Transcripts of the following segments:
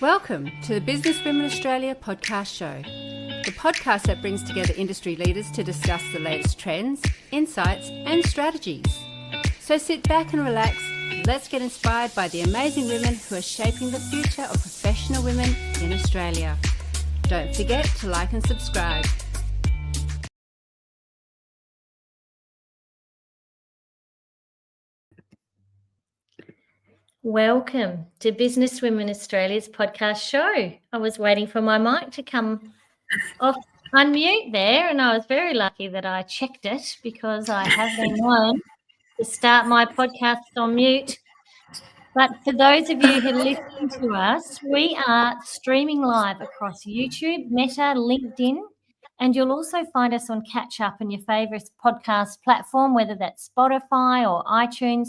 Welcome to the Business Women Australia podcast show, the podcast that brings together industry leaders to discuss the latest trends, insights and strategies. So sit back and relax. Let's get inspired by the amazing women who are shaping the future of professional women in Australia. Don't forget to like and subscribe. Welcome to Business Women Australia's podcast show. I was waiting for my mic to come off unmute there, and I was very lucky that I checked it because I have been known to start my podcast on mute. But for those of you who listen to us, we are streaming live across YouTube, Meta, LinkedIn, and you'll also find us on Catch Up and your favourite podcast platform, whether that's Spotify or iTunes.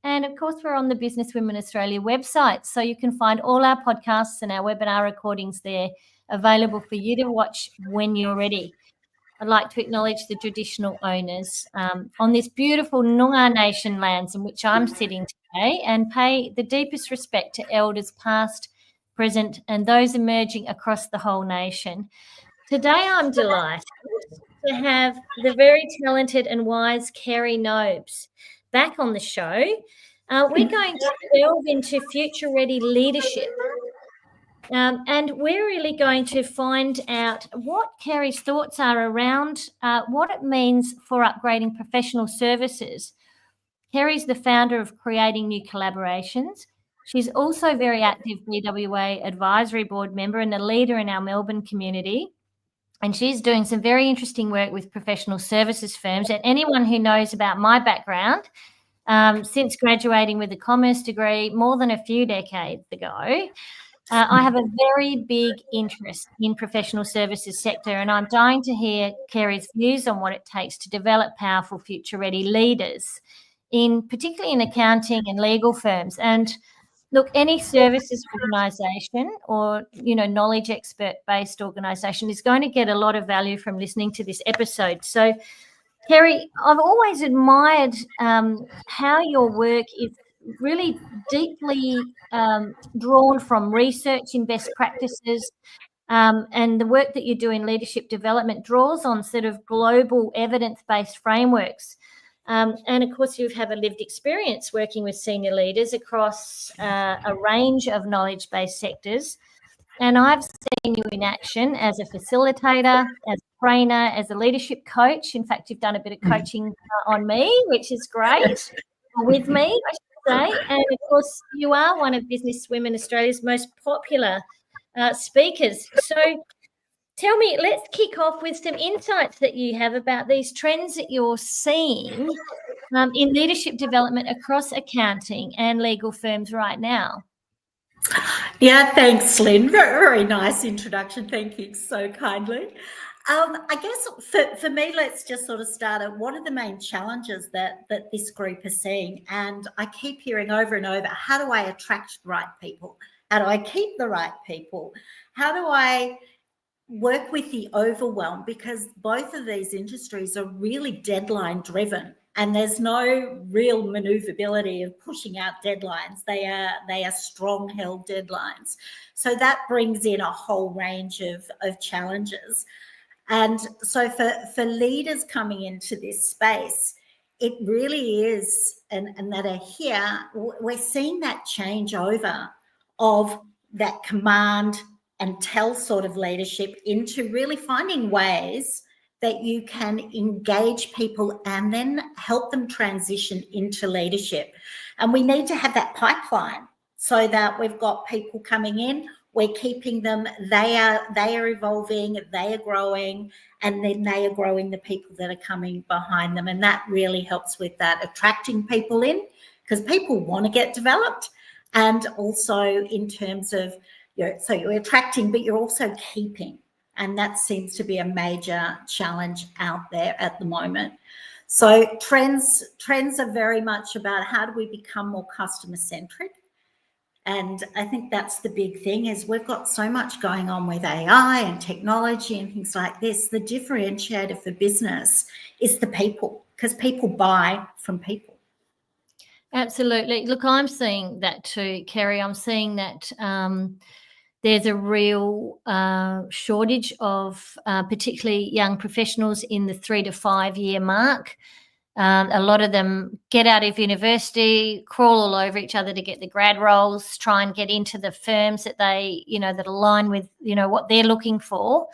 And of course, we're on the Business Women Australia website, so you can find all our podcasts and our webinar recordings there available for you to watch when you're ready. I'd like to acknowledge the traditional owners on this beautiful Noongar Nation lands in which I'm sitting today and pay the deepest respect to elders past, present, and those emerging across the whole nation. Today, I'm delighted to have the very talented and wise Kerrie Nobes back on the show. We're going to delve into future-ready leadership. And we're really going to find out what Kerrie's thoughts are around what it means for upgrading professional services. Kerrie's the founder of Kreating New Collaborations. She's also very active BWA Advisory Board member and a leader in our Melbourne community. And she's doing some very interesting work with professional services firms. And anyone who knows about my background, since graduating with a commerce degree more than a few decades ago, I have a very big interest in professional services sector, and I'm dying to hear Kerrie's views on what it takes to develop powerful future-ready leaders, particularly in accounting and legal firms. And look, any services organisation or, knowledge expert-based organisation is going to get a lot of value from listening to this episode. So, Kerrie, I've always admired how your work is really deeply drawn from research in best practices, and the work that you do in leadership development draws on sort of global evidence-based frameworks. And of course, you have a lived experience working with senior leaders across a range of knowledge-based sectors. And I've seen you in action as a facilitator, as a trainer, as a leadership coach. In fact, you've done a bit of coaching on me, which is great, with me, I should say. And of course, you are one of Business Women Australia's most popular speakers. So tell me, let's kick off with some insights that you have about these trends that you're seeing in leadership development across accounting and legal firms right now. Yeah, thanks, Lynn. Very, very nice introduction. Thank you so kindly. I guess for me, let's just sort of start at what are the main challenges that this group is seeing. And I keep hearing over and over, how do I attract the right people? How do I keep the right people? How do I work with the overwhelm? Because both of these industries are really deadline driven. And there's no real maneuverability of pushing out deadlines. They are strong held deadlines. So that brings in a whole range of challenges. And so for leaders coming into this space, it really is, and that are here, we're seeing that change over of that command and tell sort of leadership into really finding ways that you can engage people and then help them transition into leadership. And we need to have that pipeline so that we've got people coming in, we're keeping them, they are evolving, they are growing, and then they are growing the people that are coming behind them. And that really helps with that, attracting people in, because people want to get developed. And also in terms of, so you're attracting, but you're also keeping. And that seems to be a major challenge out there at the moment. So trends are very much about how do we become more customer centric. And I think that's the big thing, is we've got so much going on with AI and technology and things like this. The differentiator for business is the people, because people buy from people. Absolutely. Look, I'm seeing that too, Kerrie. I'm seeing that there's a real shortage of particularly young professionals in the 3 to 5 year mark. A lot of them get out of university, crawl all over each other to get the grad roles, try and get into the firms that they, that align with, what they're looking for.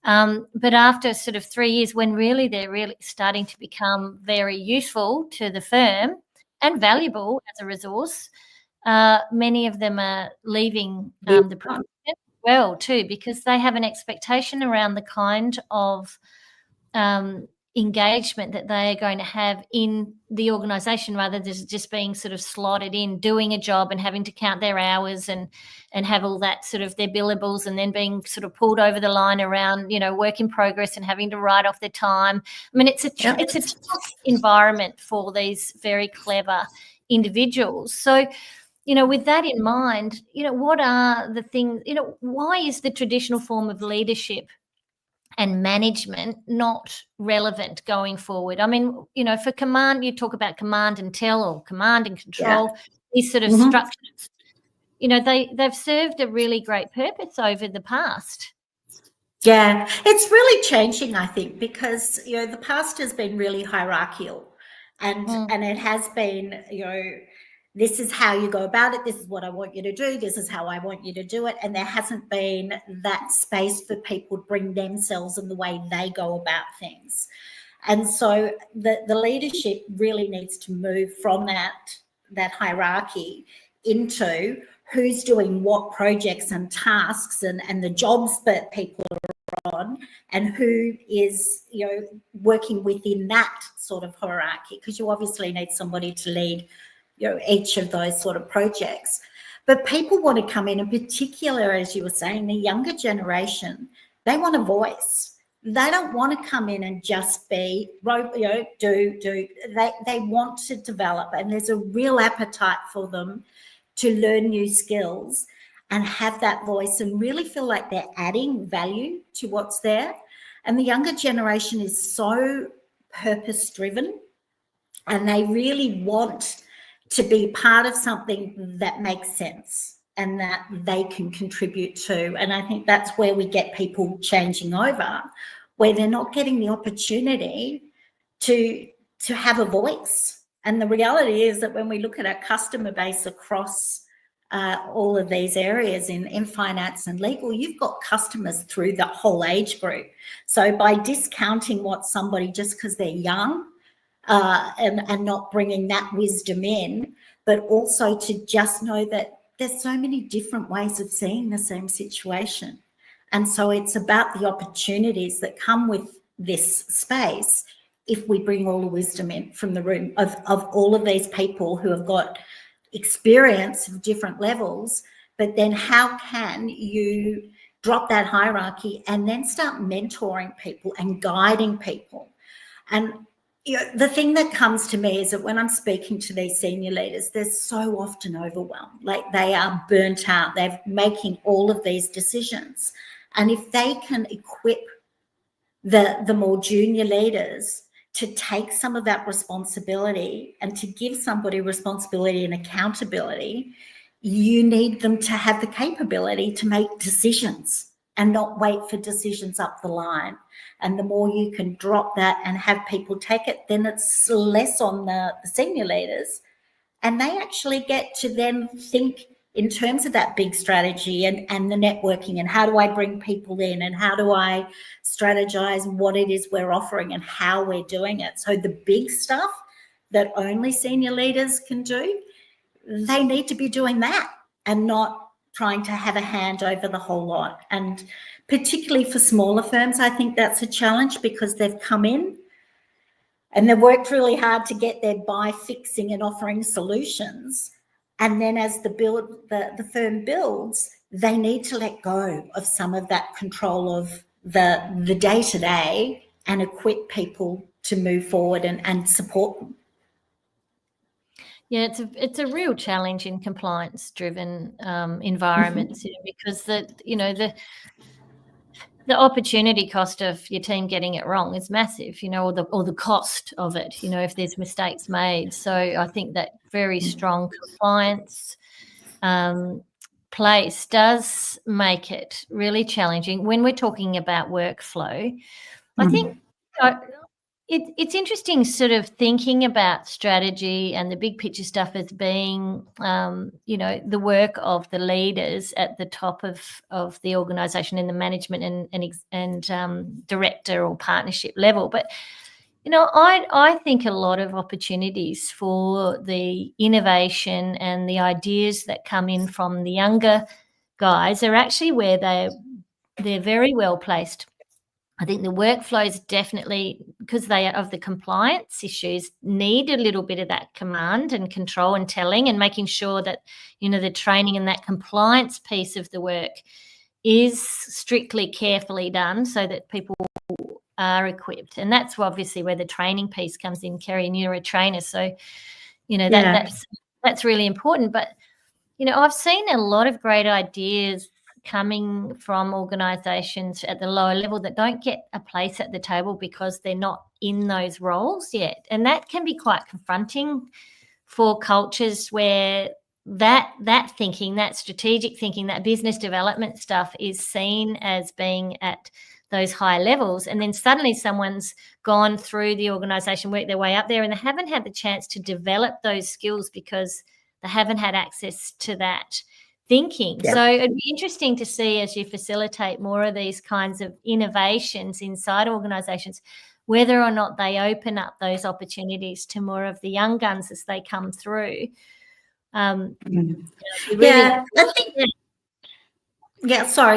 But after sort of 3 years, when really they're really starting to become very useful to the firm and valuable as a resource, many of them are leaving the profession as well too, because they have an expectation around the kind of engagement that they are going to have in the organisation, rather than just being sort of slotted in, doing a job and having to count their hours and have all that sort of their billables, and then being sort of pulled over the line around, work in progress and having to write off their time. I mean, it's a tough environment for these very clever individuals. So, with that in mind, what are the things, why is the traditional form of leadership and management not relevant going forward? I mean, for command, you talk about command and tell or command and control, these sort of structures, they've served a really great purpose over the past. Yeah, it's really changing, I think, because, the past has been really hierarchical, and it has been, this is how you go about it. This is what I want you to do. This is how I want you to do it. And there hasn't been that space for people to bring themselves and the way they go about things. And so the leadership really needs to move from that hierarchy into who's doing what projects and tasks and the jobs that people are on, and who is, working within that sort of hierarchy, because you obviously need somebody to lead each of those sort of projects. But people want to come in particular, as you were saying, the younger generation, they want a voice. They don't want to come in and just be, do. They want to develop, and there's a real appetite for them to learn new skills and have that voice and really feel like they're adding value to what's there. And the younger generation is so purpose-driven, and they really want to be part of something that makes sense and that they can contribute to. And I think that's where we get people changing over, where they're not getting the opportunity to have a voice. And the reality is that when we look at our customer base across all of these areas in finance and legal, you've got customers through the whole age group. So by discounting what somebody just because they're young, and not bringing that wisdom in, but also to just know that there's so many different ways of seeing the same situation. And so it's about the opportunities that come with this space if we bring all the wisdom in from the room of all of these people who have got experience of different levels. But then how can you drop that hierarchy and then start mentoring people and guiding people? And the thing that comes to me is that when I'm speaking to these senior leaders, they're so often overwhelmed, like they are burnt out. They're making all of these decisions. And if they can equip the more junior leaders to take some of that responsibility and to give somebody responsibility and accountability, you need them to have the capability to make decisions and not wait for decisions up the line. And the more you can drop that and have people take it, then it's less on the senior leaders. And they actually get to then think in terms of that big strategy and the networking, and how do I bring people in, and how do I strategize what it is we're offering and how we're doing it. So the big stuff that only senior leaders can do, they need to be doing that and not trying to have a hand over the whole lot. And particularly for smaller firms, I think that's a challenge, because they've come in and they've worked really hard to get there by fixing and offering solutions. And then as the firm builds, they need to let go of some of that control of the day-to-day and equip people to move forward and support them. Yeah, it's a real challenge in compliance-driven environments, because the opportunity cost of your team getting it wrong is massive, or the cost of it, if there's mistakes made. So I think that very strong compliance place does make it really challenging when we're talking about workflow. I think it's interesting sort of thinking about strategy and the big picture stuff as being, the work of the leaders at the top of the organisation in the management and director or partnership level. But, I think a lot of opportunities for the innovation and the ideas that come in from the younger guys are actually where they're very well placed. I think the workflows definitely, because they are of the compliance issues, need a little bit of that command and control and telling and making sure that, the training and that compliance piece of the work is strictly, carefully done so that people are equipped. And that's obviously where the training piece comes in. Kerrie, and you're a trainer, so, that's really important. But, I've seen a lot of great ideas coming from organisations at the lower level that don't get a place at the table because they're not in those roles yet. And that can be quite confronting for cultures where that thinking, that strategic thinking, that business development stuff is seen as being at those high levels. And then suddenly someone's gone through the organisation, worked their way up there, and they haven't had the chance to develop those skills because they haven't had access to that thinking. Yep. So it'd be interesting to see, as you facilitate more of these kinds of innovations inside organisations, whether or not they open up those opportunities to more of the young guns as they come through. Sorry,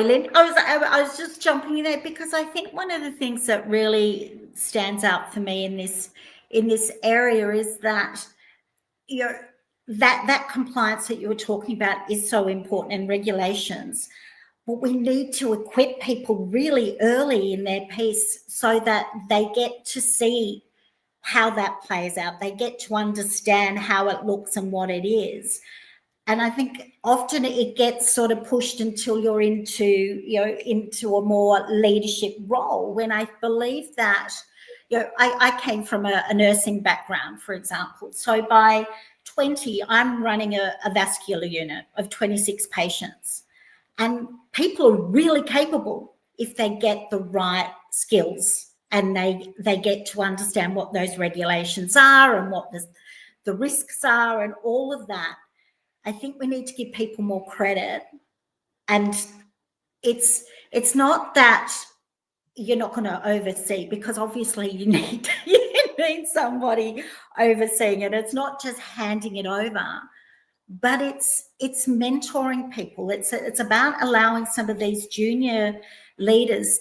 Lynn. I was just jumping in there because I think one of the things that really stands out for me in this area is that that compliance that you were talking about is so important, and regulations. But we need to equip people really early in their piece so that they get to see how that plays out. They get to understand how it looks and what it is. And I think often it gets sort of pushed until you're into a more leadership role, when I believe that, I came from a nursing background, for example. So by 20, I'm running a vascular unit of 26 patients. And people are really capable if they get the right skills and they get to understand what those regulations are and what the risks are and all of that. I think we need to give people more credit. And it's not that you're not going to oversee, because obviously you need somebody overseeing it. It's not just handing it over, but it's mentoring people. It's about allowing some of these junior leaders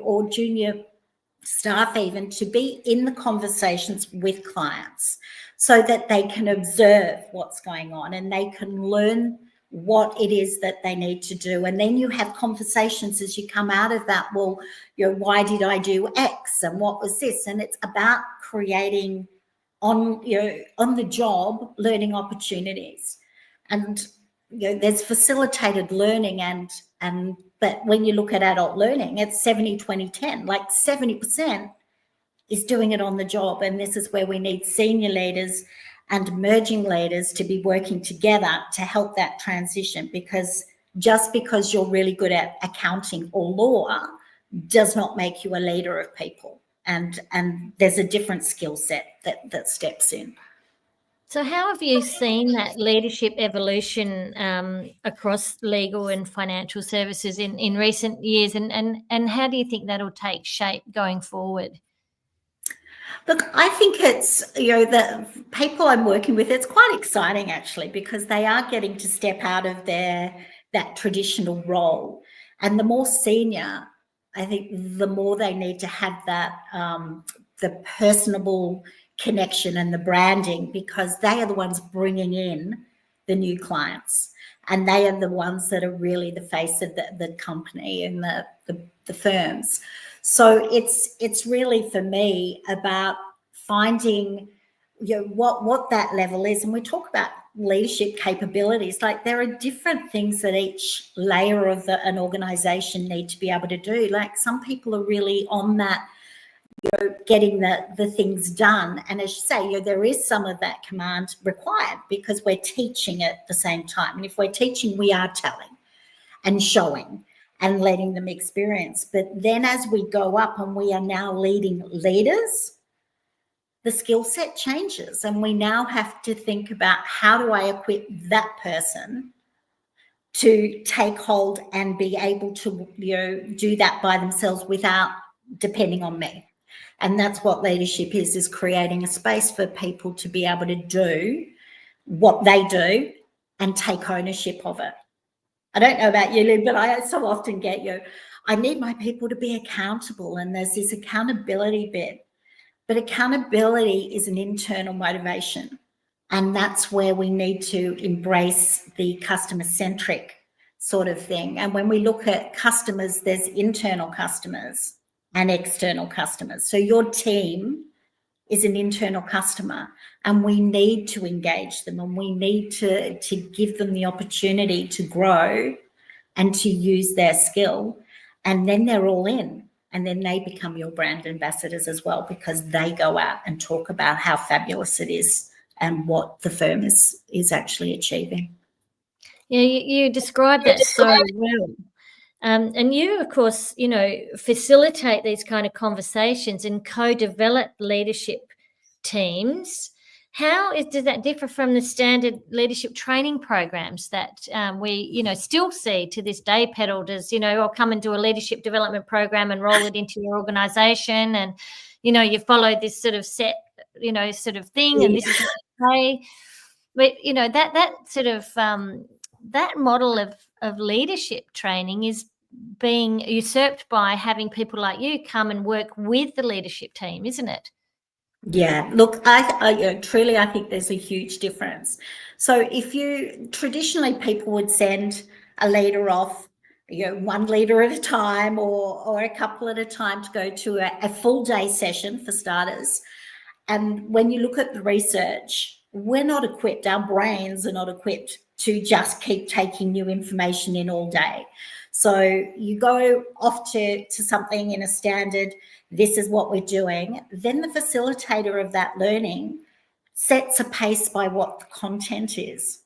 or junior staff even to be in the conversations with clients so that they can observe what's going on and they can learn what it is that they need to do. And then you have conversations as you come out of that. Well, why did I do X and what was this? And it's about creating on the job learning opportunities. And there's facilitated learning but when you look at adult learning, it's 70-20-10, like 70% is doing it on the job. And this is where we need senior leaders and emerging leaders to be working together to help that transition, because just because you're really good at accounting or law does not make you a leader of people. And there's a different skill set that steps in. So how have you seen that leadership evolution across legal and financial services in recent years, and how do you think that'll take shape going forward? Look, I think it's, the people I'm working with, it's quite exciting actually, because they are getting to step out of that traditional role. And the more senior, I think the more they need to have that, the personable connection and the branding, because they are the ones bringing in the new clients, and they are the ones that are really the face of the company and the firms. So it's really, for me, about finding what that level is. And we talk about leadership capabilities, like there are different things that each layer of an organization need to be able to do. Like some people are really on that, getting the things done. And as you say, there is some of that command required because we're teaching at the same time. And if we're teaching, we are telling. and showing and letting them experience. But then as we go up and we are now leading leaders, the skill set changes, and we now have to think about how do I equip that person to take hold and be able to, do that by themselves without depending on me. And that's what leadership is creating a space for people to be able to do what they do and take ownership of it. I don't know about you, Lynn, but I so often get I need my people to be accountable, and there's this accountability bit. But accountability is an internal motivation, and that's where we need to embrace the customer-centric sort of thing. And when we look at customers, there's internal customers and external customers. So your team is an internal customer, and we need to engage them, and we need to give them the opportunity to grow and to use their skill, and then they're all in. And then they become your brand ambassadors as well, because they go out and talk about how fabulous it is and what the firm is actually achieving. Yeah, you described that so well. And you, of course, facilitate these kind of conversations and co-develop leadership teams. Does that differ from the standard leadership training programs that we, still see to this day peddled as, or come and do a leadership development program and roll it into your organisation, and, you follow this sort of set, sort of thing, and this is what you say. But, that sort of that model of leadership training is being usurped by having people like you come and work with the leadership team, isn't it? Yeah, look, I truly, I think there's a huge difference. So traditionally people would send a leader off, one leader at a time or a couple at a time to go to a full day session for starters. And when you look at the research, we're not equipped, our brains are not equipped to just keep taking new information in all day. So you go off to something in a standard, this is what we're doing. Then the facilitator of that learning sets a pace by what the content is.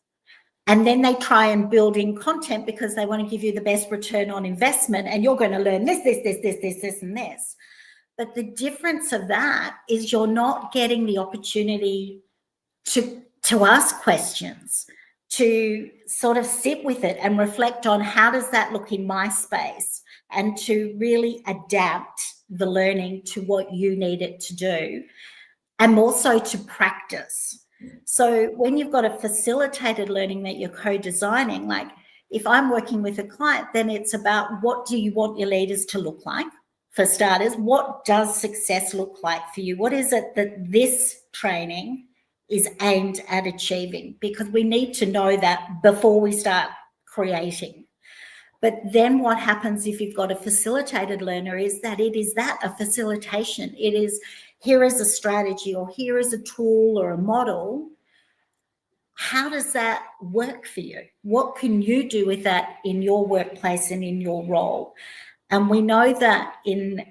And then they try and build in content because they want to give you the best return on investment, and you're going to learn this, and this. But the difference of that is you're not getting the opportunity to ask questions, to sort of sit with it and reflect on how does that look in my space, and to really adapt the learning to what you need it to do, and also to practice. So when you've got a facilitated learning that you're co-designing, like if I'm working with a client, then it's about what do you want your leaders to look like? For starters, what does success look like for you? What is it that this training is aimed at achieving? Because we need to know that before we start creating. But then what happens if you've got a facilitated learner is that it is that, a facilitation. It is, here is a strategy, or here is a tool or a model. How does that work for you? What can you do with that in your workplace and in your role? And we know that in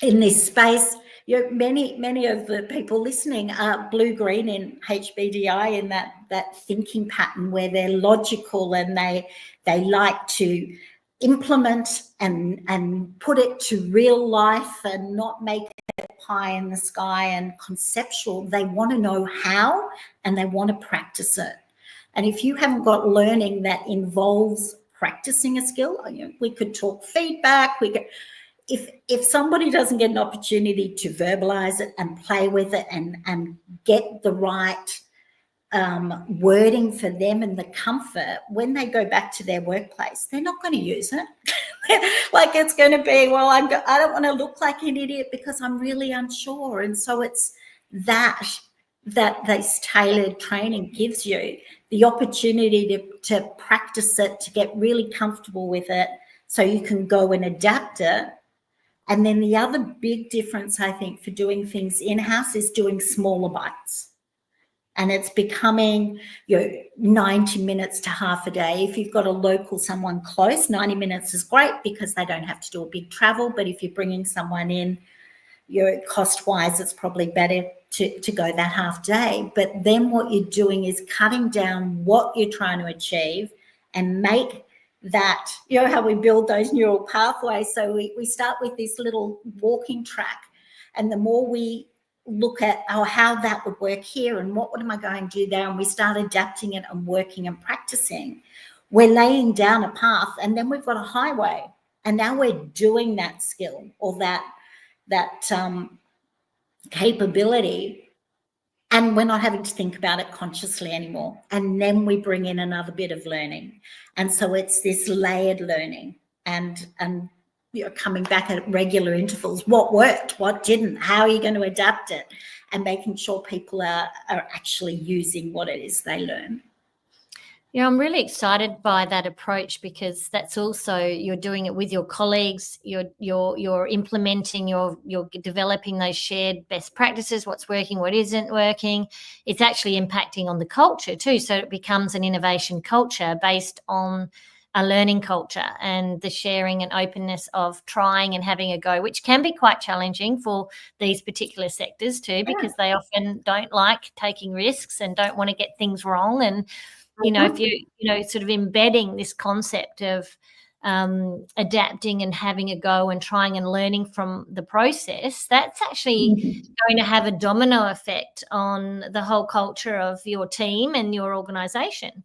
this space, many of the people listening are blue-green in HBDI, in that thinking pattern where they're logical and they like to implement and put it to real life and not make it pie in the sky and conceptual. They want to know how, and they want to practice it. And if you haven't got learning that involves practicing a skill, we could talk feedback, if somebody doesn't get an opportunity to verbalize it and play with it and get the right wording for them and the comfort, when they go back to their workplace, they're not going to use it. Like it's going to be, well, I don't want to look like an idiot because I'm really unsure. And so it's that this tailored training gives you the opportunity to practice it, to get really comfortable with it so you can go and adapt it. And then the other big difference, I think, for doing things in-house is doing smaller bites. And it's becoming 90 minutes to half a day. If you've got a local, someone close, 90 minutes is great because they don't have to do a big travel. But if you're bringing someone in, cost-wise, it's probably better to go that half day. But then what you're doing is cutting down what you're trying to achieve and make that, you know, how we build those neural pathways. So we start with this little walking track, and the more we look at how that would work here and what am I going to do there, and we start adapting it and working and practicing, we're laying down a path, and then we've got a highway, and now we're doing that skill or that capability, and we're not having to think about it consciously anymore. And then we bring in another bit of learning, and so it's this layered learning, and you know, coming back at regular intervals. What worked? What didn't? How are you going to adapt it? And making sure people are actually using what it is they learn. Yeah, I'm really excited by that approach, because that's also, you're doing it with your colleagues, you're implementing, you're developing those shared best practices, what's working, what isn't working. It's actually impacting on the culture too. So it becomes an innovation culture based on a learning culture, and the sharing and openness of trying and having a go, which can be quite challenging for these particular sectors too, because they often don't like taking risks and don't want to get things wrong. And you know, if you know, sort of embedding this concept of adapting and having a go and trying and learning from the process, that's actually going to have a domino effect on the whole culture of your team and your organisation.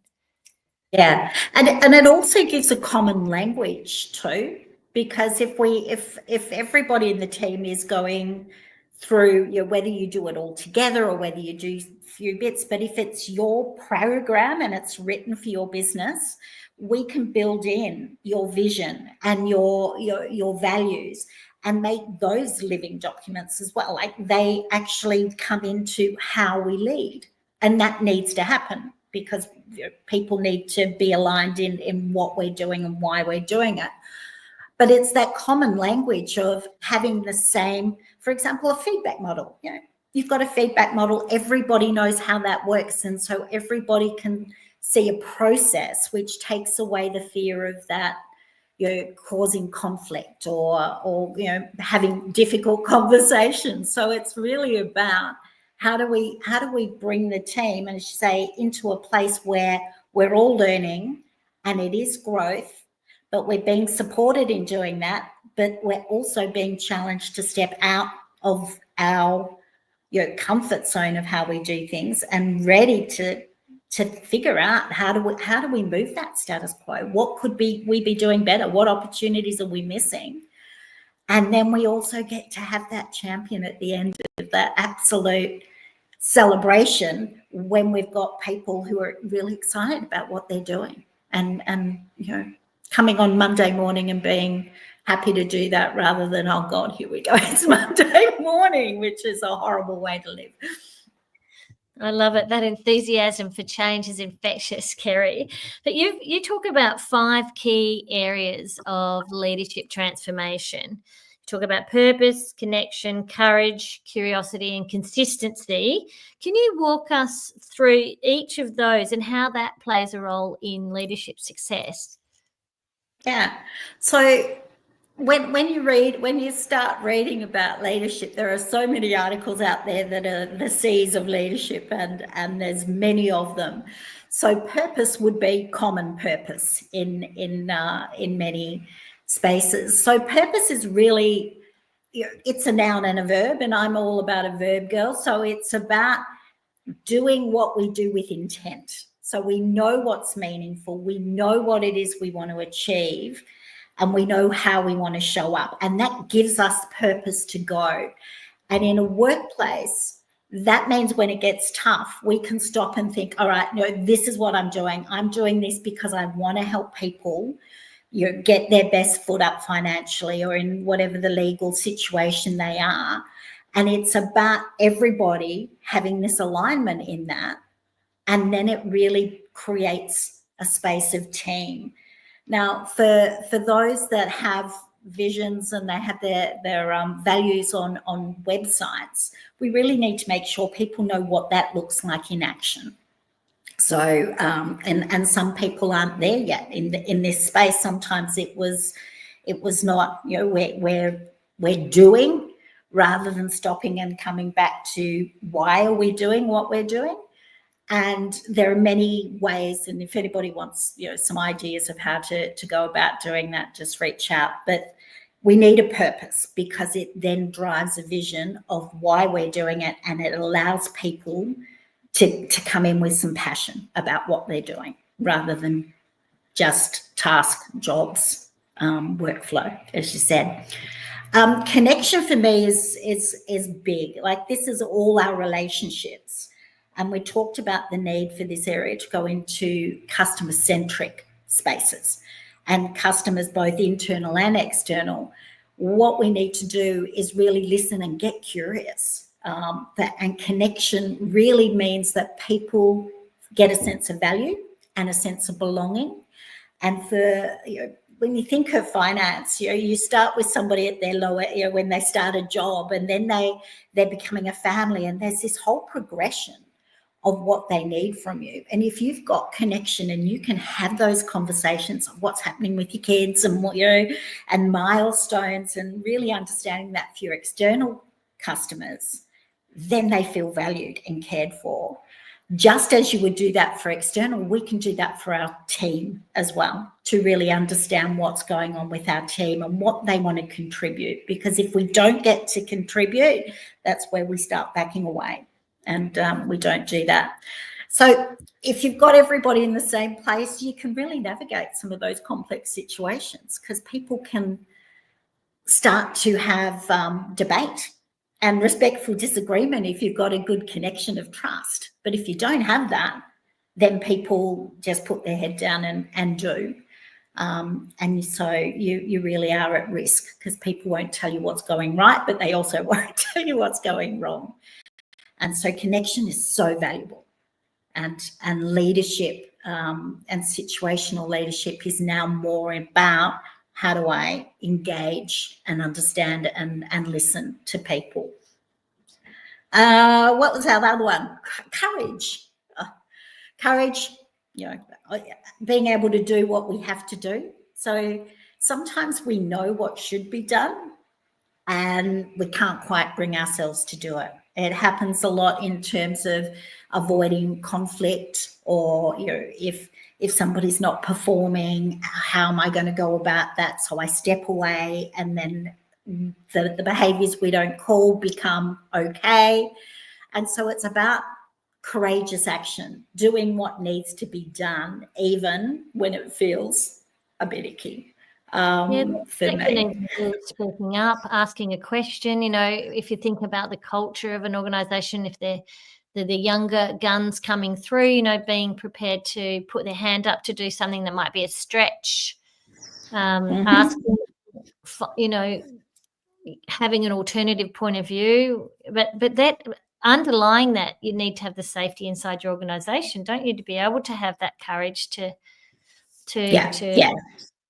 Yeah, and it also gives a common language too, because if everybody in the team is going through, you know, whether you do it all together or whether you do a few bits, but if it's your program and it's written for your business, we can build in your vision and your values and make those living documents as well. Like, they actually come into how we lead, and that needs to happen, because people need to be aligned in what we're doing and why we're doing it. But it's that common language of having the same, for example, a feedback model. You know, you've got a feedback model, everybody knows how that works, and so everybody can see a process, which takes away the fear of that, you know, causing conflict or you know, having difficult conversations. So it's really about how do we bring the team, and say, into a place where we're all learning, and it is growth, but we're being supported in doing that, but we're also being challenged to step out of our, you know, comfort zone of how we do things, and ready to figure out how do we move that status quo? What could we be doing better? What opportunities are we missing? And then we also get to have that champion at the end of that absolute celebration, when we've got people who are really excited about what they're doing, and you know, coming on Monday morning and being happy to do that, rather than, oh God, here we go, it's Monday morning, which is a horrible way to live. I love it. That enthusiasm for change is infectious, Kerrie. But you talk about 5 key areas of leadership transformation. You talk about purpose, connection, courage, curiosity, and consistency. Can you walk us through each of those and how that plays a role in leadership success? Yeah. So when you start reading about leadership, there are so many articles out there that are the C's of leadership, and there's many of them. So purpose would be common purpose in many spaces. So purpose is really, you know, it's a noun and a verb, and I'm all about a verb girl. So it's about doing what we do with intent. So we know what's meaningful, we know what it is we want to achieve, and we know how we want to show up, and that gives us purpose to go. And in a workplace, that means when it gets tough, we can stop and think, all right, no, this is what I'm doing. I'm doing this because I want to help people, you know, get their best foot up financially, or in whatever the legal situation they are. And it's about everybody having this alignment in that, and then it really creates a space of team. Now, for those that have visions and they have their values on websites, we really need to make sure people know what that looks like in action. So, and some people aren't there yet in this space. Sometimes it was not, you know, we're doing, rather than stopping and coming back to why are we doing what we're doing. And there are many ways, and if anybody wants, some ideas of how to go about doing that, just reach out. But we need a purpose, because it then drives a vision of why we're doing it, and it allows people to come in with some passion about what they're doing, rather than just task, jobs, workflow, as you said. Connection for me is big. Like, this is all our relationships. And we talked about the need for this area to go into customer-centric spaces, and customers, both internal and external. What we need to do is really listen and get curious. And connection really means that people get a sense of value and a sense of belonging. And for, when you think of finance, you start with somebody at their lower, when they start a job, and then they're becoming a family, and there's this whole progression of what they need from you. And if you've got connection and you can have those conversations of what's happening with your kids and what, and milestones, and really understanding that for your external customers, then they feel valued and cared for. Just as you would do that for external, we can do that for our team as well, to really understand what's going on with our team and what they want to contribute. Because if we don't get to contribute, that's where we start backing away, and we don't do that. So if you've got everybody in the same place, you can really navigate some of those complex situations, because people can start to have debate and respectful disagreement if you've got a good connection of trust. But if you don't have that, then people just put their head down and do. And so you really are at risk, because people won't tell you what's going right, but they also won't tell you what's going wrong. And so connection is so valuable. And leadership and situational leadership is now more about, how do I engage and understand and listen to people? What was our other one? Courage. Courage, being able to do what we have to do. So sometimes we know what should be done, and we can't quite bring ourselves to do it. It happens a lot in terms of avoiding conflict, or if somebody's not performing, how am I going to go about that? So I step away, and then the behaviours we don't call become okay. And so it's about courageous action, doing what needs to be done, even when it feels a bit icky. For me, speaking up, asking a question. If you think about the culture of an organisation, if they're the younger guns coming through, being prepared to put their hand up to do something that might be a stretch, asking, having an alternative point of view, but that underlying that, you need to have the safety inside your organisation, don't you, to be able to have that courage to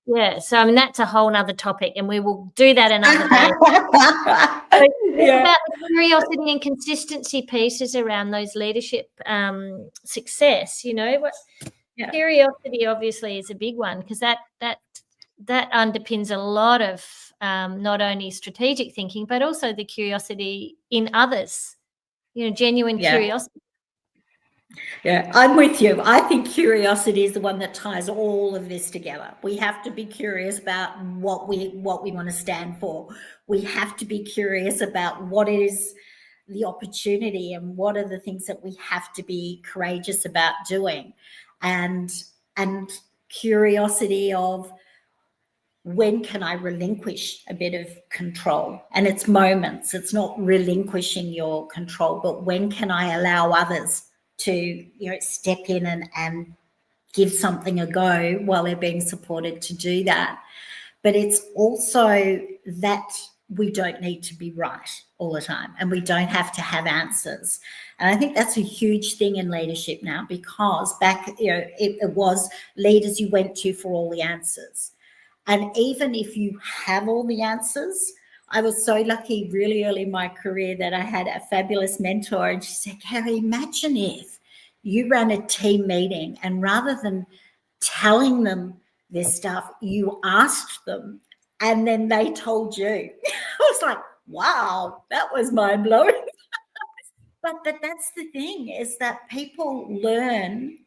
yeah. So I mean, that's a whole nother topic, and we will do that another day. So about the curiosity and consistency pieces around those leadership success. Curiosity obviously is a big one, because that underpins a lot of not only strategic thinking, but also the curiosity in others. Genuine curiosity. Yeah, I'm with you. I think curiosity is the one that ties all of this together. We have to be curious about what we want to stand for. We have to be curious about what is the opportunity, and what are the things that we have to be courageous about doing, and curiosity of, when can I relinquish a bit of control? And it's moments. It's not relinquishing your control, but when can I allow others to step in and give something a go while they're being supported to do that. But it's also that we don't need to be right all the time, and we don't have to have answers. And I think that's a huge thing in leadership now, because back, it was leaders you went to for all the answers. And even if you have all the answers, I was so lucky really early in my career that I had a fabulous mentor, and she said, Kerrie, imagine if you ran a team meeting, and rather than telling them this stuff, you asked them, and then they told you. I was like, wow, that was mind-blowing. But that's the thing, is that people learn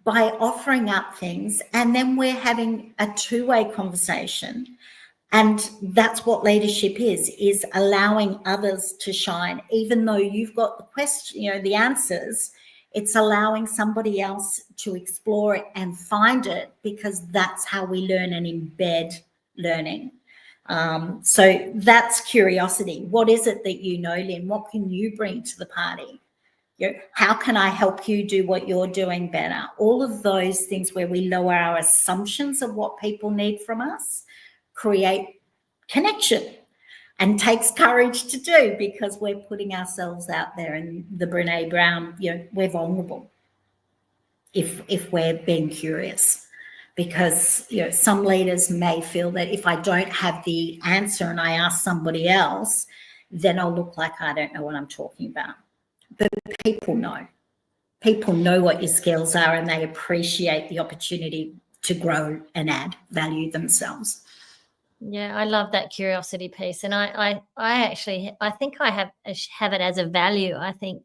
by offering up things, and then we're having a two-way conversation. And that's what leadership is allowing others to shine. Even though you've got the question, the answers, it's allowing somebody else to explore it and find it, because that's how we learn and embed learning. So that's curiosity. What is it that you know, Lynn? What can you bring to the party? How can I help you do what you're doing better? All of those things where we lower our assumptions of what people need from us create connection, and takes courage to do, because we're putting ourselves out there. And the Brene Brown, we're vulnerable if we're being curious, because some leaders may feel that if I don't have the answer and I ask somebody else, then I'll look like I don't know what I'm talking about. But people know what your skills are, and they appreciate the opportunity to grow and add value themselves. Yeah, I love that curiosity piece, and I think I have it as a value. I think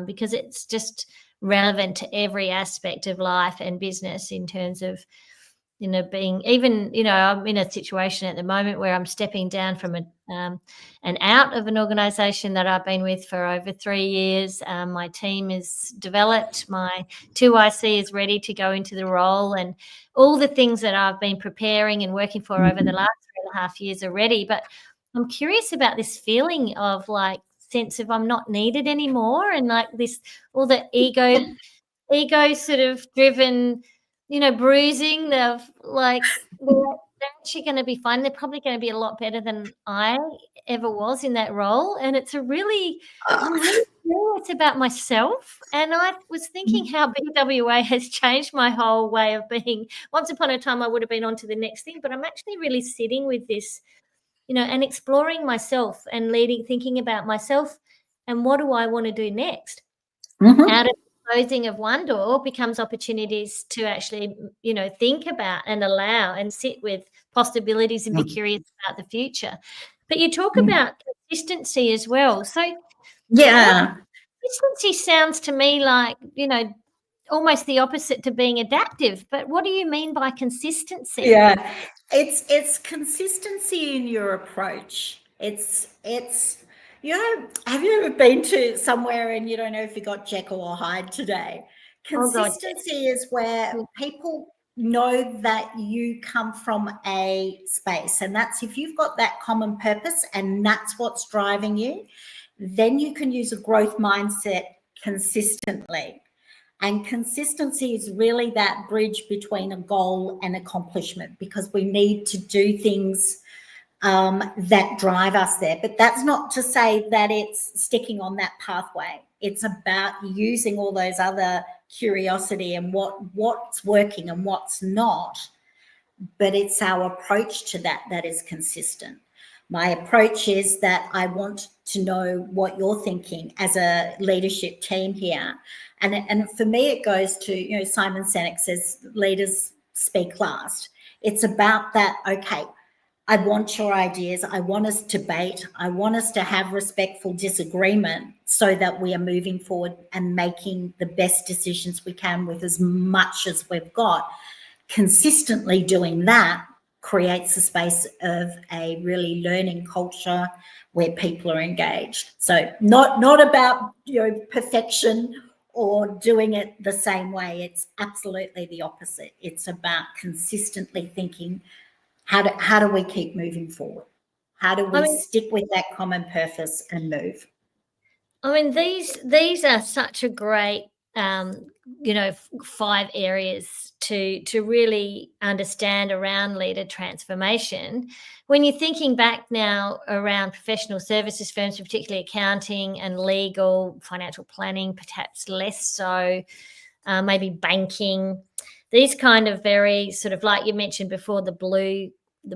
because it's just relevant to every aspect of life and business, in terms of being, even I'm in a situation at the moment where I'm stepping down from and out of an organisation that I've been with for over 3 years. My team is developed. My 2IC is ready to go into the role, and all the things that I've been preparing and working for over the last 3.5 years are ready. But I'm curious about this feeling of sense of I'm not needed anymore, and this, all the ego sort of driven, bruising of they're actually going to be fine. They're probably going to be a lot better than I ever was in that role. And I'm really curious about myself. And I was thinking how BWA has changed my whole way of being. Once upon a time, I would have been on to the next thing, but I'm actually really sitting with this, and exploring myself and thinking about myself and what do I want to do next? Mm-hmm. Out of closing of one door becomes opportunities to actually, think about and allow and sit with possibilities and be curious about the future. But you talk about consistency as well. So consistency sounds to me like, almost the opposite to being adaptive. But what do you mean by consistency? Yeah, it's consistency in your approach. It's have you ever been to somewhere and you don't know if you got Jekyll or Hyde today? Consistency is where people know that you come from a space, and that's if you've got that common purpose and that's what's driving you, then you can use a growth mindset consistently. And consistency is really that bridge between a goal and accomplishment, because we need to do things that drive us there. But that's not to say that it's sticking on that pathway. It's about using all those other curiosity and what's working and what's not. But it's our approach to that is consistent. My approach is that I want to know what you're thinking as a leadership team here. And for me, it goes to, Simon Sinek says, leaders speak last. It's about that, okay, I want your ideas. I want us to debate. I want us to have respectful disagreement so that we are moving forward and making the best decisions we can with as much as we've got. Consistently doing that creates a space of a really learning culture where people are engaged. So not about perfection or doing it the same way. It's absolutely the opposite. It's about consistently thinking, how do we keep moving forward? How do we stick with that common purpose and move? I mean, these are such a great 5 areas to really understand around leader transformation. When you're thinking back now around professional services firms, particularly accounting and legal, financial planning, perhaps less so, maybe banking, these kind of very sort of, like you mentioned before, the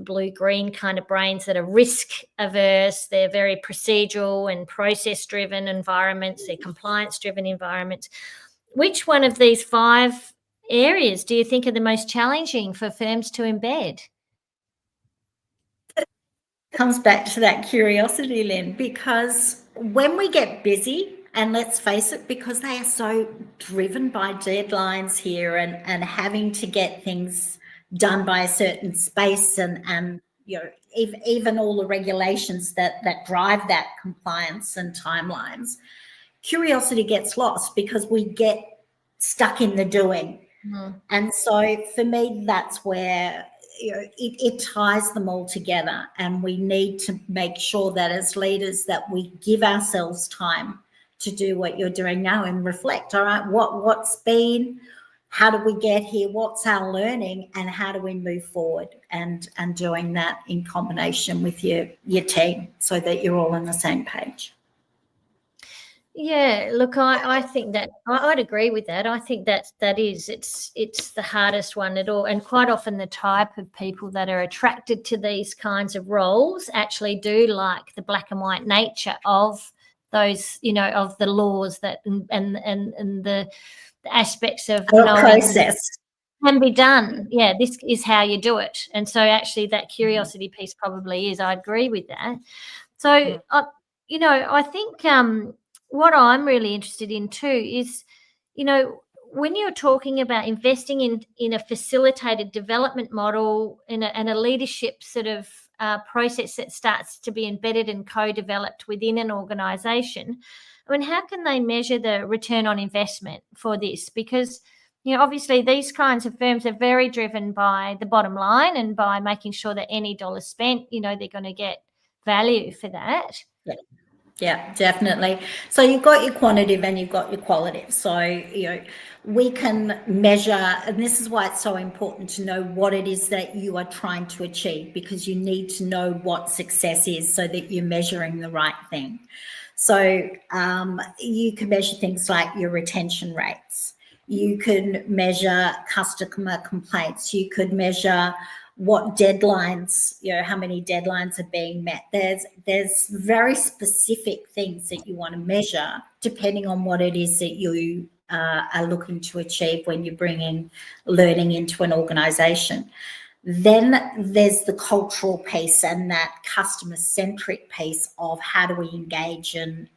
blue-green kind of brains that are risk averse. They're very procedural and process driven environments. They're compliance driven environments. Which one of these 5 areas do you think are the most challenging for firms to embed? It comes back to that curiosity, Lynn, because when we get busy And let's face it, because they are so driven by deadlines here and having to get things done by a certain space and even all the regulations that drive that compliance and timelines, curiosity gets lost because we get stuck in the doing. And so for me, that's where it ties them all together, and we need to make sure that as leaders that we give ourselves time to do what you're doing now and reflect. All right, what's been, how do we get here, what's our learning, and how do we move forward, and doing that in combination with your team so that you're all on the same page. Yeah, look, I think that I'd agree with that. I think that is it's the hardest one at all, and quite often the type of people that are attracted to these kinds of roles actually do like the black and white nature of those, of the laws that and the aspects of knowing process can be done. Yeah, this is how you do it, and so actually that curiosity piece probably is. I agree with that. So I think what I'm really interested in too is, when you're talking about investing in a facilitated development model and a leadership sort of process that starts to be embedded and co-developed within an organisation, I mean, how can they measure the return on investment for this? Because, obviously these kinds of firms are very driven by the bottom line and by making sure that any dollar spent, they're going to get value for that. Yeah, definitely. So you've got your quantitative and you've got your qualitative. So, we can measure, and this is why it's so important to know what it is that you are trying to achieve, because you need to know what success is so that you're measuring the right thing. So you can measure things like your retention rates. You can measure customer complaints. You could measure what deadlines, how many deadlines are being met. There's very specific things that you want to measure depending on what it is that you are looking to achieve when you're bringing learning into an organisation. Then there's the cultural piece and that customer-centric piece of how do we engage and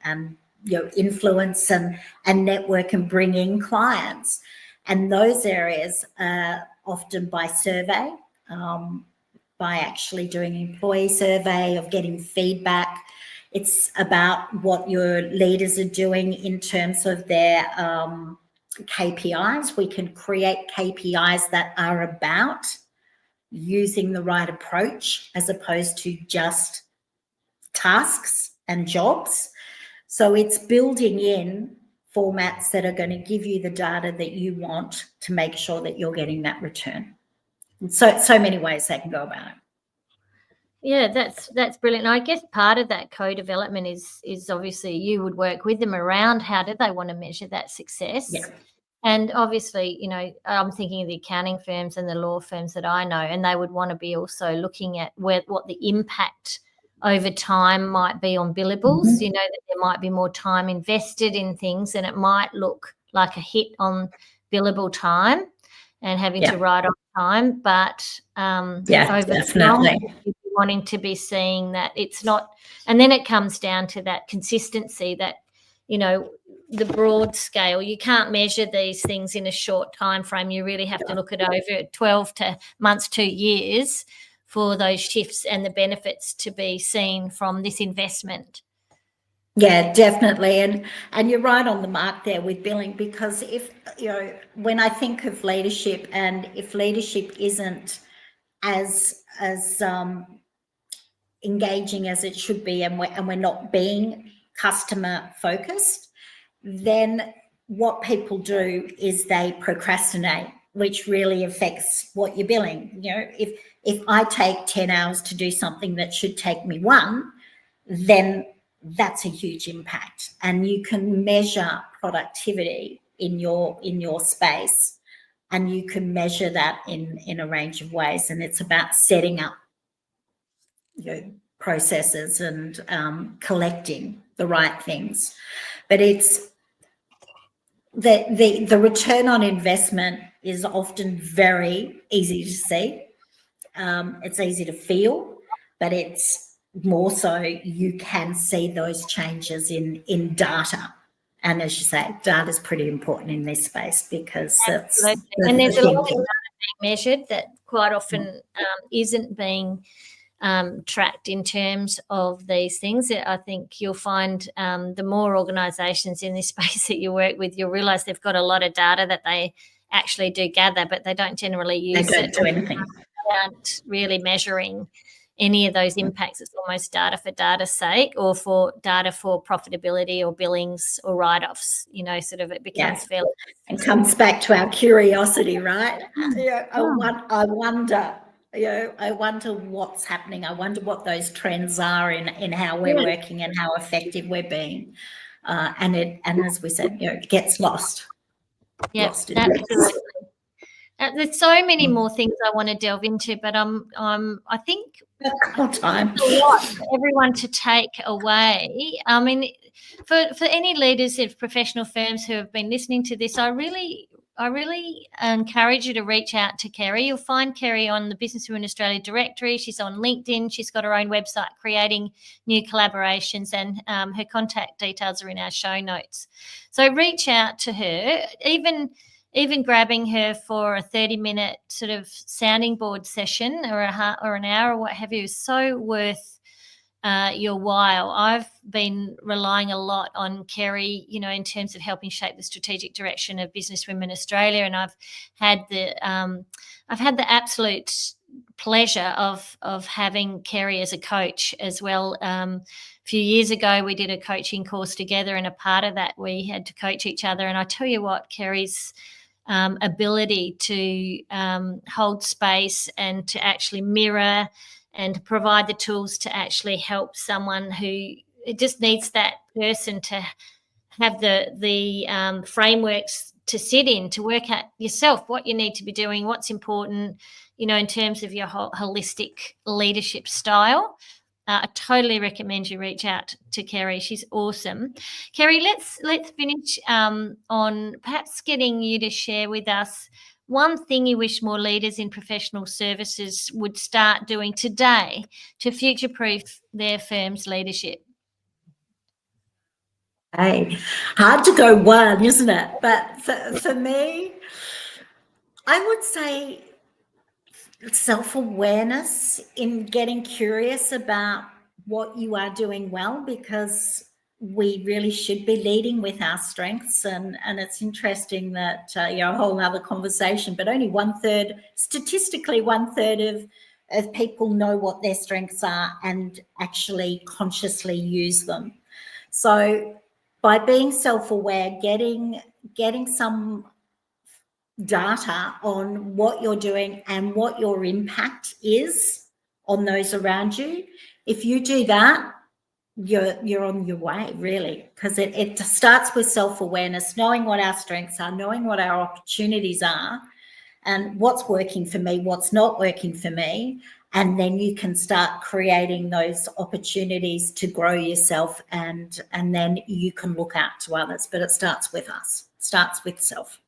influence and network and bring in clients. And those areas are often by survey, by actually doing an employee survey, of getting feedback. It's about what your leaders are doing in terms of their KPIs. We can create KPIs that are about using the right approach as opposed to just tasks and jobs. So it's building in formats that are going to give you the data that you want to make sure that you're getting that return. And so many ways they can go about it. Yeah, that's brilliant. I guess part of that co-development is obviously you would work with them around how do they want to measure that success. Yeah. And obviously, I'm thinking of the accounting firms and the law firms that I know, and they would want to be also looking at what the impact over time might be on billables, that there might be more time invested in things and it might look like a hit on billable time and having to write off time. But over definitely. Wanting to be seeing that it's not, and then it comes down to that consistency that, the broad scale, you can't measure these things in a short time frame. You really have to look at over 12 months, 2 years for those shifts and the benefits to be seen from this investment. Yeah, definitely. And you're right on the mark there with billing, because if, when I think of leadership, and if leadership isn't as engaging as it should be, and we're not being customer focused, then what people do is they procrastinate, which really affects what you're billing. If I take 10 hours to do something that should take me 1, then that's a huge impact. And you can measure productivity in your space, and you can measure that in a range of ways. And it's about setting up processes and collecting the right things. But it's the return on investment is often very easy to see. It's easy to feel, but it's more so you can see those changes in data And as you say, data is pretty important in this space because Absolutely. And there's a lot of data being measured that quite often isn't being tracked in terms of these things. I think you'll find the more organisations in this space that you work with, you'll realise they've got a lot of data that they actually do gather, but they don't generally use it. They don't do anything. They aren't really measuring any of those impacts. It's almost data for data's sake, or for data for profitability or billings or write-offs, sort of it becomes fairly... It comes back to our curiosity, right? I wonder, I wonder what's happening. I wonder what those trends are in how we're working and how effective we're being. And as we said, it gets lost. Yeah, absolutely. There's so many more things I want to delve into, but I think time a lot for everyone to take away. I mean, for any leaders of professional firms who have been listening to this, I really encourage you to reach out to Kerrie. You'll find Kerrie on the Business Women Australia directory. She's on LinkedIn. She's got her own website, Kreating New Collaborations, and her contact details are in our show notes. So reach out to her. Even grabbing her for a 30-minute sort of sounding board session or an hour or what have you is so worth your while. I've been relying a lot on Kerrie, in terms of helping shape the strategic direction of Business Women Australia, and I've had the absolute pleasure of having Kerrie as a coach as well. A few years ago, we did a coaching course together, and a part of that we had to coach each other. And I tell you what, Kerrie's ability to hold space and to actually mirror and provide the tools to actually help someone who just needs that person to have the frameworks to sit in, to work out yourself what you need to be doing, what's important, in terms of your whole holistic leadership style. I totally recommend you reach out to Kerrie. She's awesome. Kerrie, let's finish on perhaps getting you to share with us one thing you wish more leaders in professional services would start doing today to future-proof their firm's leadership. Hey, hard to go one, isn't it? But for me, I would say self-awareness, in getting curious about what you are doing well, because we really should be leading with our strengths. And it's interesting that a whole other conversation, but only statistically one third of people know what their strengths are and actually consciously use them. So by being self-aware, getting some data on what you're doing and what your impact is on those around you, if you do that, you're on your way, really, because it starts with self-awareness, knowing what our strengths are, knowing what our opportunities are, and what's working for me, what's not working for me, and then you can start creating those opportunities to grow yourself, and then you can look out to others. But it starts with us, starts with self.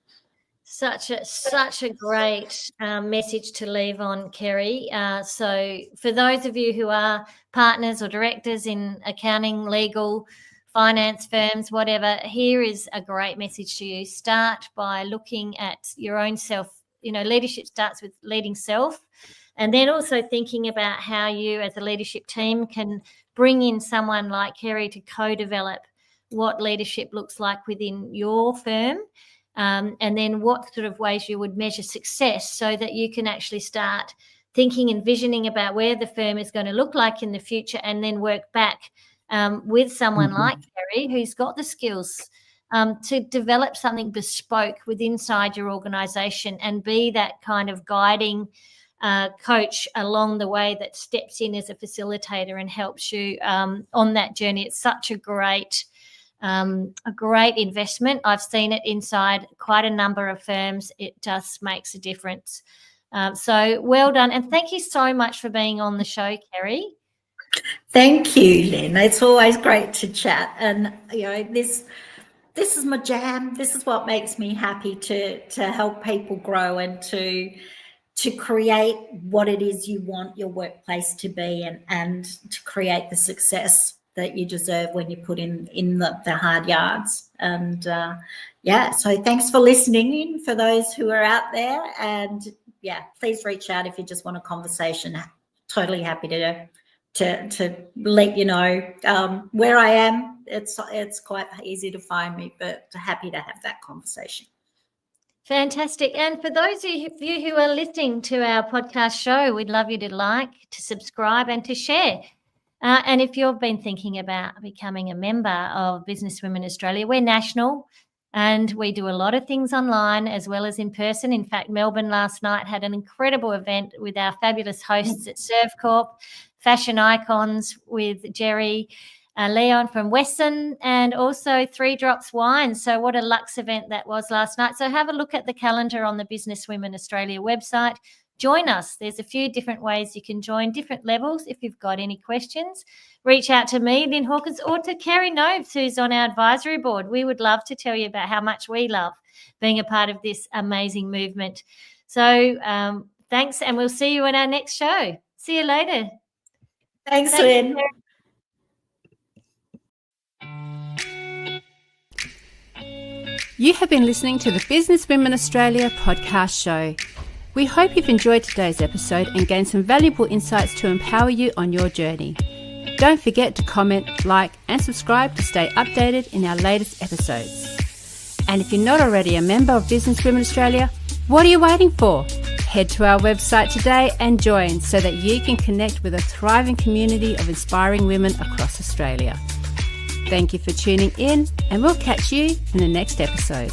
Such a great message to leave on, Kerrie. So for those of you who are partners or directors in accounting, legal, finance firms, whatever, here is a great message to you. Start by looking at your own self. Leadership starts with leading self, and then also thinking about how you as a leadership team can bring in someone like Kerrie to co-develop what leadership looks like within your firm. And then what sort of ways you would measure success, so that you can actually start thinking and visioning about where the firm is going to look like in the future, and then work back with someone like Kerrie, who's got the skills to develop something bespoke inside your organisation and be that kind of guiding coach along the way that steps in as a facilitator and helps you on that journey. It's such a great investment. I've seen it inside quite a number of firms. It just makes a difference. So well done. And thank you so much for being on the show, Kerrie. Thank you, Lynn. It's always great to chat. And, this is my jam. This is what makes me happy, to help people grow and to create what it is you want your workplace to be, and to create the success you deserve when you put in the hard yards. And so thanks for listening in for those who are out there. And please reach out if you just want a conversation. Totally happy to let you know where I am. It's quite easy to find me, but happy to have that conversation. Fantastic. And for those of you who are listening to our podcast show, we'd love you to like, to subscribe and to share. And if you've been thinking about becoming a member of Businesswomen Australia, we're national and we do a lot of things online as well as in person. In fact, Melbourne last night had an incredible event with our fabulous hosts at ServeCorp, Fashion Icons with Jerry Leon from Wesson, and also 3 Drops Wine. So what a luxe event that was last night. So have a look at the calendar on the Businesswomen Australia website. Join us. There's a few different ways you can join, different levels. If you've got any questions, reach out to me, Lynn Hawkins, or to Kerrie Nobes, who's on our advisory board. We would love to tell you about how much we love being a part of this amazing movement. So thanks, and we'll see you in our next show. See you later. Thanks Lynn. You have been listening to the Businesswomen Australia podcast show. We hope you've enjoyed today's episode and gained some valuable insights to empower you on your journey. Don't forget to comment, like and subscribe to stay updated in our latest episodes. And if you're not already a member of Businesswomen Australia, what are you waiting for? Head to our website today and join so that you can connect with a thriving community of inspiring women across Australia. Thank you for tuning in, and we'll catch you in the next episode.